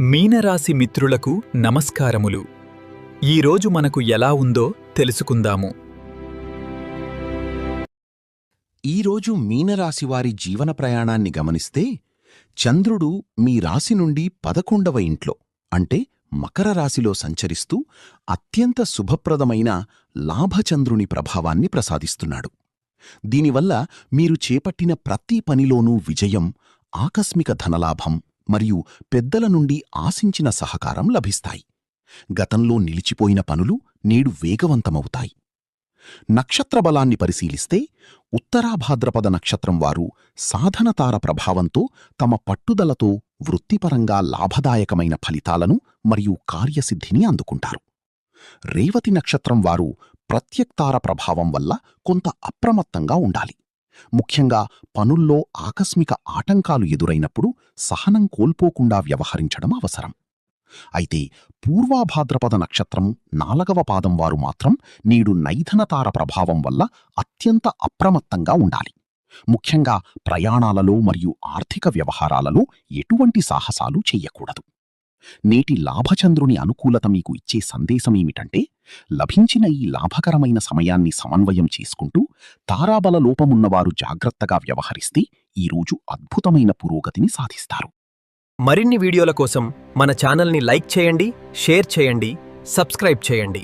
మీనరాశి మిత్రులకు నమస్కారములు. ఈరోజు మనకు ఎలా ఉందో తెలుసుకుందాము. ఈరోజు మీనరాశివారి జీవన ప్రయాణాన్ని గమనిస్తే చంద్రుడు మీ రాశి నుండి 11వ ఇంట్లో అంటే మకర రాశిలో సంచరిస్తూ అత్యంత శుభప్రదమైన లాభచంద్రుని ప్రభావాన్ని ప్రసాదిస్తున్నాడు. దీనివల్ల మీరు చేపట్టిన ప్రతి పనిలోనూ విజయం, ఆకస్మిక ధనలాభం మరియు పెద్దల నుండి ఆశించిన సహకారం లభిస్తాయి. గతంలో నిలిచిపోయిన పనులు నేడు వేగవంతమవుతాయి. నక్షత్ర బలాన్ని పరిశీలిస్తే ఉత్తరాభాద్రపద నక్షత్రం వారు సాధనతార ప్రభావంతో తమ పట్టుదలతో వృత్తిపరంగా లాభదాయకమైన ఫలితాలను మరియు కార్యసిద్ధిని అందుకుంటారు. రేవతి నక్షత్రం వారు ప్రత్యక్తార ప్రభావం వల్ల కొంత అప్రమత్తంగా ఉండాలి. ముఖ్యంగా పనుల్లో ఆకస్మిక ఆటంకాలు ఎదురైనప్పుడు సహనం కోల్పోకుండా వ్యవహరించడం అవసరం. అయితే పూర్వాభాద్రపద నక్షత్రం 4వ పాదం వారు మాత్రం నేడు నైధనతార ప్రభావం వల్ల అత్యంత అప్రమత్తంగా ఉండాలి. ముఖ్యంగా ప్రయాణాలలో మరియు ఆర్థిక వ్యవహారాలలో ఎటువంటి సాహసాలు చెయ్యకూడదు. నేటి లాభచంద్రుని అనుకూలత మీకు ఇచ్చే సందేశమేమిటంటే, లభించిన ఈ లాభకరమైన సమయాన్ని సమన్వయం చేసుకుంటూ తారాబల లోపమున్నవారు జాగ్రత్తగా వ్యవహరిస్తే ఈరోజు అద్భుతమైన పురోగతిని సాధిస్తారు. మరిన్ని వీడియోల కోసం మన ఛానల్ని లైక్ చేయండి, షేర్ చేయండి, సబ్స్క్రైబ్ చేయండి.